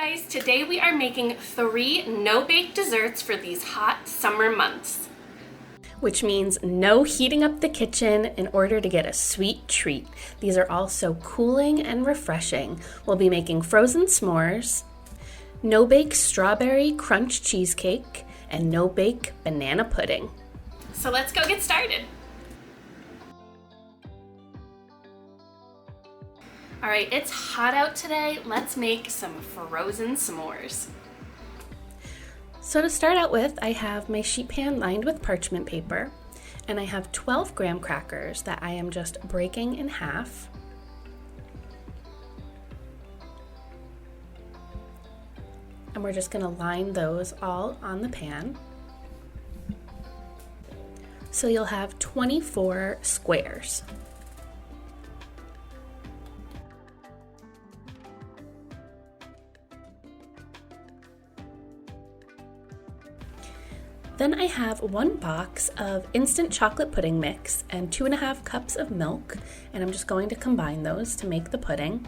Guys, today we are making 3 no-bake desserts for these hot summer months. Which means no heating up the kitchen in order to get a sweet treat. These are all so cooling and refreshing. We'll be making Frozen S'mores, no-bake Strawberry Crunch Cheesecake, and no-bake Banana Pudding. So let's go get started. All right, it's hot out today. Let's make some Frozen S'mores. So to start out with, I have my sheet pan lined with parchment paper, and I have 12 graham crackers that I am just breaking in half. And we're just gonna line those all on the pan. So you'll have 24 squares. Then I have 1 box of instant chocolate pudding mix and 2.5 cups of milk, and I'm just going to combine those to make the pudding.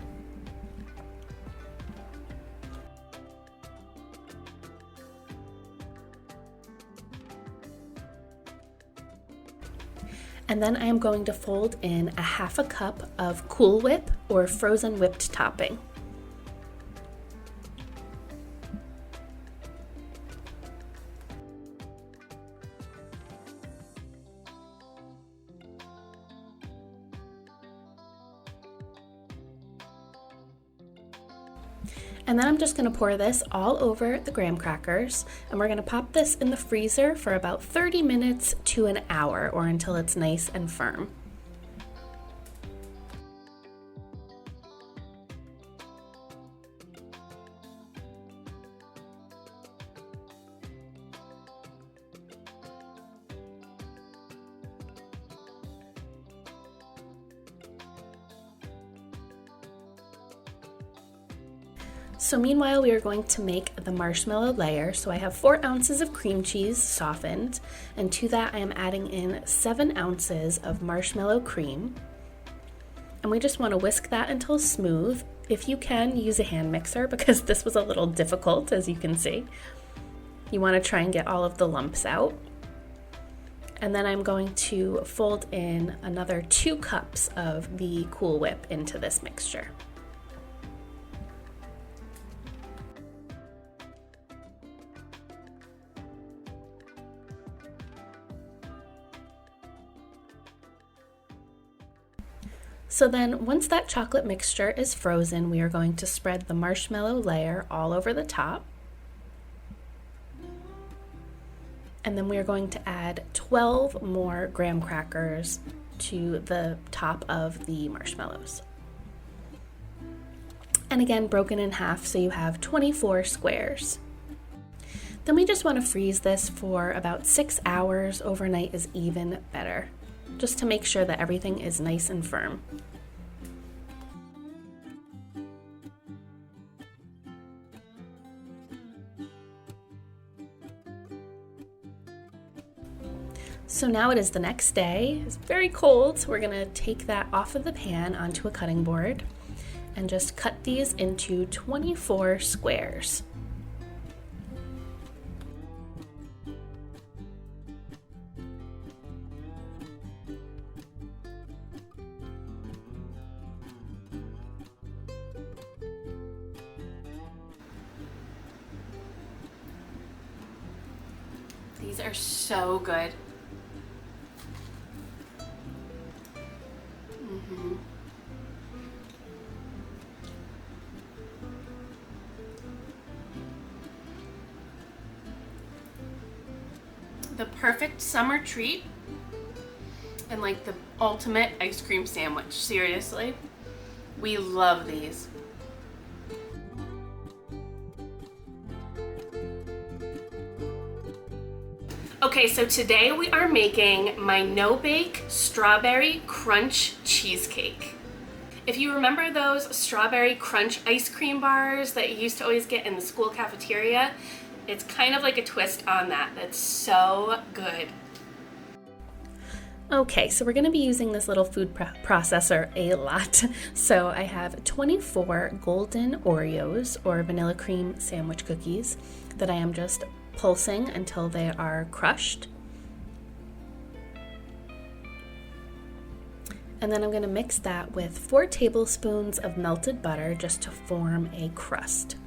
And then I am going to fold in 1/2 cup of Cool Whip or frozen whipped topping. And then I'm just going to pour this all over the graham crackers, and we're going to pop this in the freezer for about 30 minutes to an hour, or until it's nice and firm. So meanwhile, we are going to make the marshmallow layer. So I have 4 ounces of cream cheese softened, and to that I am adding in 7 ounces of marshmallow cream. And we just want to whisk that until smooth. If you can, use a hand mixer because this was a little difficult, as you can see. You want to try and get all of the lumps out. And then I'm going to fold in another 2 cups of the Cool Whip into this mixture. So then once that chocolate mixture is frozen, we are going to spread the marshmallow layer all over the top. And then we are going to add 12 more graham crackers to the top of the marshmallows. And again, broken in half, so you have 24 squares. Then we just want to freeze this for about 6 hours. Overnight is even better, just to make sure that everything is nice and firm. So now it is the next day. It's very cold, so we're gonna take that off of the pan onto a cutting board and just cut these into 24 squares. These are so good. The perfect summer treat and like the ultimate ice cream sandwich. Seriously, we love these. Okay, so today we are making my no-bake Strawberry Crunch Cheesecake. If you remember those Strawberry Crunch ice cream bars that you used to always get in the school cafeteria, it's kind of like a twist on that. That's so good. Okay, so we're going to be using this little food processor a lot. So I have 24 golden Oreos or vanilla cream sandwich cookies that I am just pulsing until they are crushed. And then I'm going to mix that with 4 tablespoons of melted butter just to form a crust.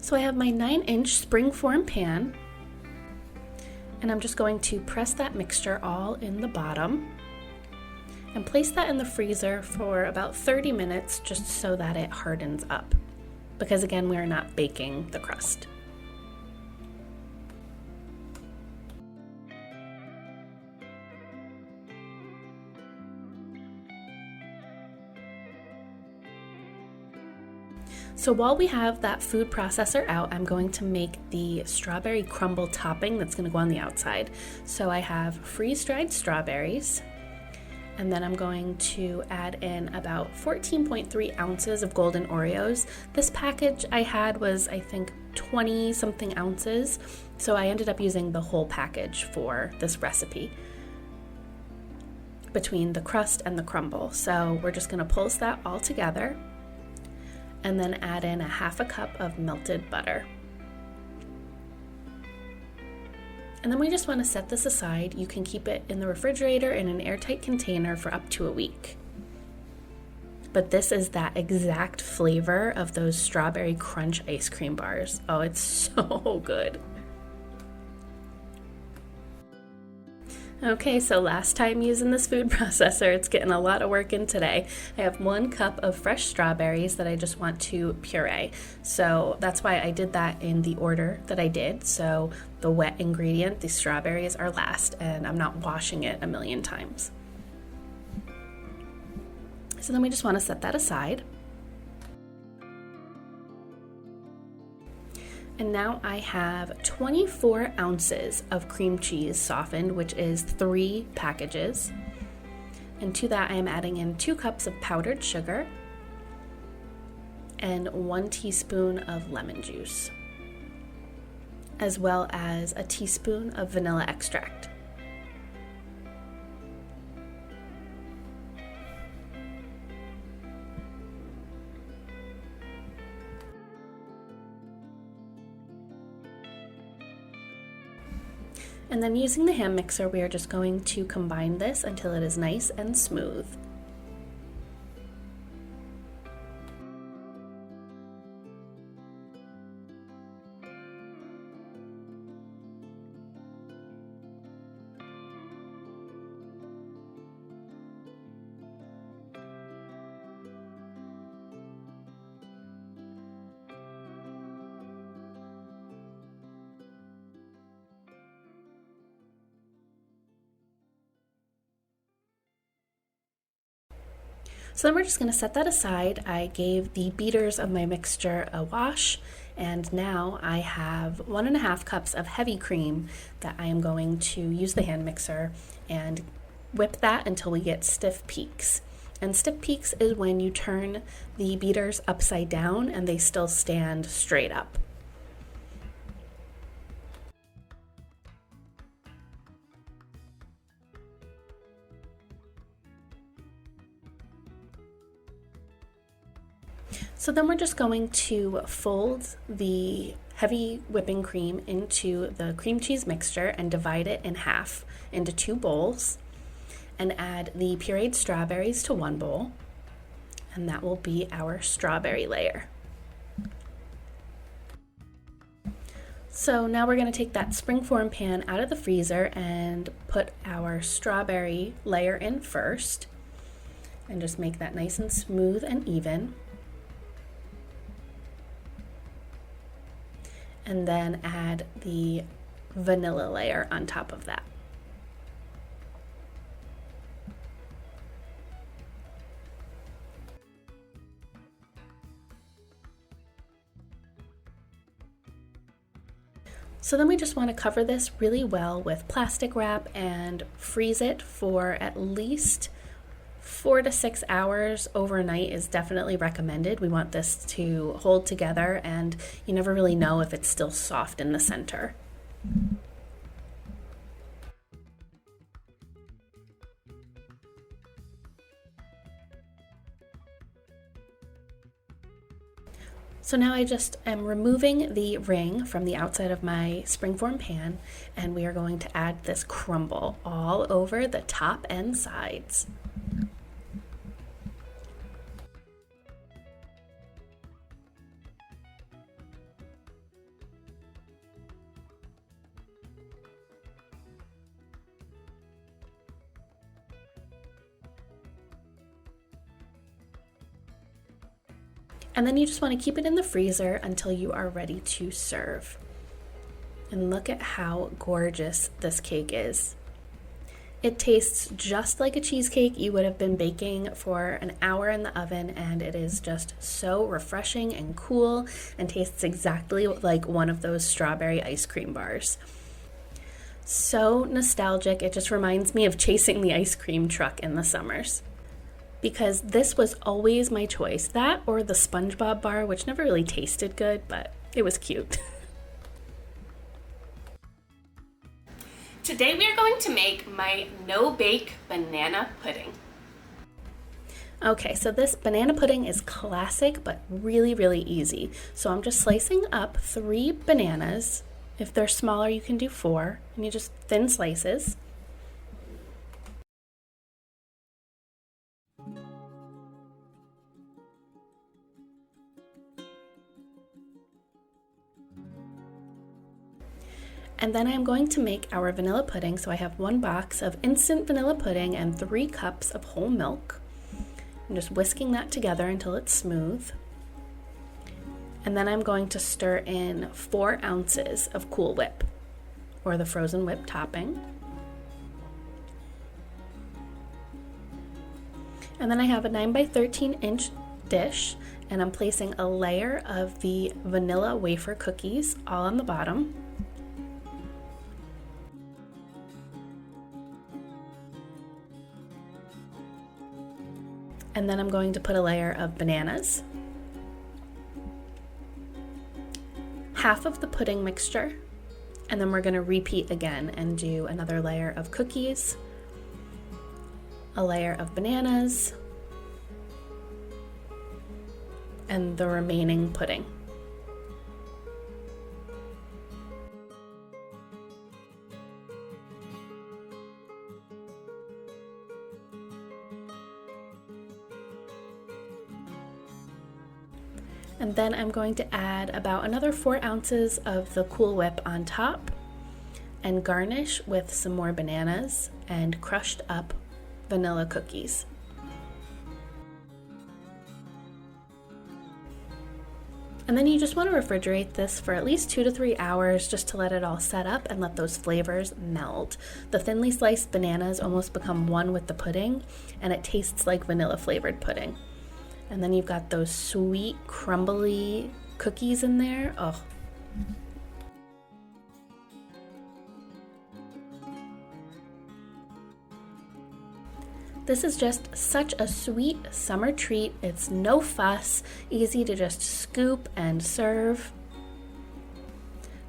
So I have my 9-inch springform pan, and I'm just going to press that mixture all in the bottom and place that in the freezer for about 30 minutes just so that it hardens up, because again, we're not baking the crust. So while we have that food processor out, I'm going to make the strawberry crumble topping that's going to go on the outside. So I have freeze-dried strawberries, and then I'm going to add in about 14.3 ounces of golden Oreos. This package I had was, I think, 20 something ounces, so I ended up using the whole package for this recipe between the crust and the crumble. So we're just going to pulse that all together and then add in a half a cup of melted butter. And then we just want to set this aside. You can keep it in the refrigerator in an airtight container for up to a week. But this is that exact flavor of those Strawberry Crunch ice cream bars. Oh, it's so good. Okay, so last time using this food processor, it's getting a lot of work in today. I have 1 cup of fresh strawberries that I just want to puree. So that's why I did that in the order that I did. So the wet ingredient, the strawberries, are last, and I'm not washing it a million times. So then we just want to set that aside. And now I have 24 ounces of cream cheese softened, which is 3 packages. And to that I am adding in 2 cups of powdered sugar and 1 teaspoon of lemon juice, as well as a teaspoon of vanilla extract. And then using the hand mixer, we are just going to combine this until it is nice and smooth. So then we're just going to set that aside. I gave the beaters of my mixture a wash, and now I have 1.5 cups of heavy cream that I am going to use the hand mixer and whip that until we get stiff peaks. And stiff peaks is when you turn the beaters upside down and they still stand straight up. So then we're just going to fold the heavy whipping cream into the cream cheese mixture and divide it in half into 2 bowls, and add the pureed strawberries to 1 bowl, and that will be our strawberry layer. So now we're going to take that springform pan out of the freezer and put our strawberry layer in first, and just make that nice and smooth and even. And then add the vanilla layer on top of that. So then we just want to cover this really well with plastic wrap and freeze it for at least 4 to 6 hours overnight is definitely recommended. We want this to hold together, and you never really know if it's still soft in the center. So now I just am removing the ring from the outside of my springform pan, and we are going to add this crumble all over the top and sides. And then you just want to keep it in the freezer until you are ready to serve. And look at how gorgeous this cake is. It tastes just like a cheesecake you would have been baking for an hour in the oven, and it is just so refreshing and cool and tastes exactly like one of those strawberry ice cream bars. So nostalgic, it just reminds me of chasing the ice cream truck in the summers. Because this was always my choice, that or the SpongeBob bar, which never really tasted good, but it was cute. Today we are going to make my no-bake banana pudding. Okay, so this banana pudding is classic, but really, really easy. So I'm just slicing up 3 bananas. If they're smaller, you can do 4, and you just thin slices. And then I'm going to make our vanilla pudding. So I have 1 box of instant vanilla pudding and 3 cups of whole milk. I'm just whisking that together until it's smooth. And then I'm going to stir in 4 ounces of Cool Whip, or the frozen whip topping. And then I have a 9 by 13 inch dish, and I'm placing a layer of the vanilla wafer cookies all on the bottom. And then I'm going to put a layer of bananas, half of the pudding mixture, and then we're going to repeat again and do another layer of cookies, a layer of bananas, and the remaining pudding. And then I'm going to add about another 4 ounces of the Cool Whip on top and garnish with some more bananas and crushed up vanilla cookies. And then you just want to refrigerate this for at least 2 to 3 hours just to let it all set up and let those flavors meld. The thinly sliced bananas almost become one with the pudding, and it tastes like vanilla flavored pudding. And then you've got those sweet, crumbly cookies in there. Oh. This is just such a sweet summer treat. It's no fuss, easy to just scoop and serve.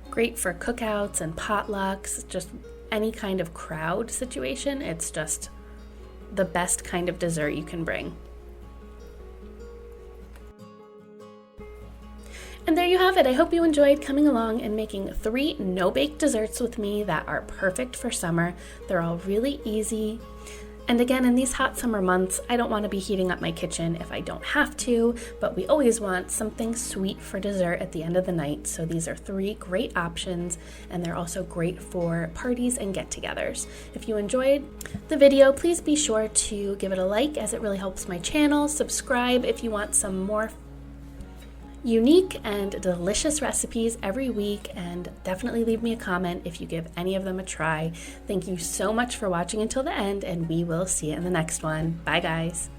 Great for cookouts and potlucks, just any kind of crowd situation. It's just the best kind of dessert you can bring. And there you have it. I hope you enjoyed coming along and making 3 no-bake desserts with me that are perfect for summer. They're all really easy. And again, in these hot summer months, I don't want to be heating up my kitchen if I don't have to, but we always want something sweet for dessert at the end of the night. So these are 3 great options, and they're also great for parties and get-togethers. If you enjoyed the video, please be sure to give it a like, as it really helps my channel. Subscribe if you want some more unique and delicious recipes every week, and definitely leave me a comment if you give any of them a try. Thank you so much for watching until the end, and we will see you in the next one. Bye guys.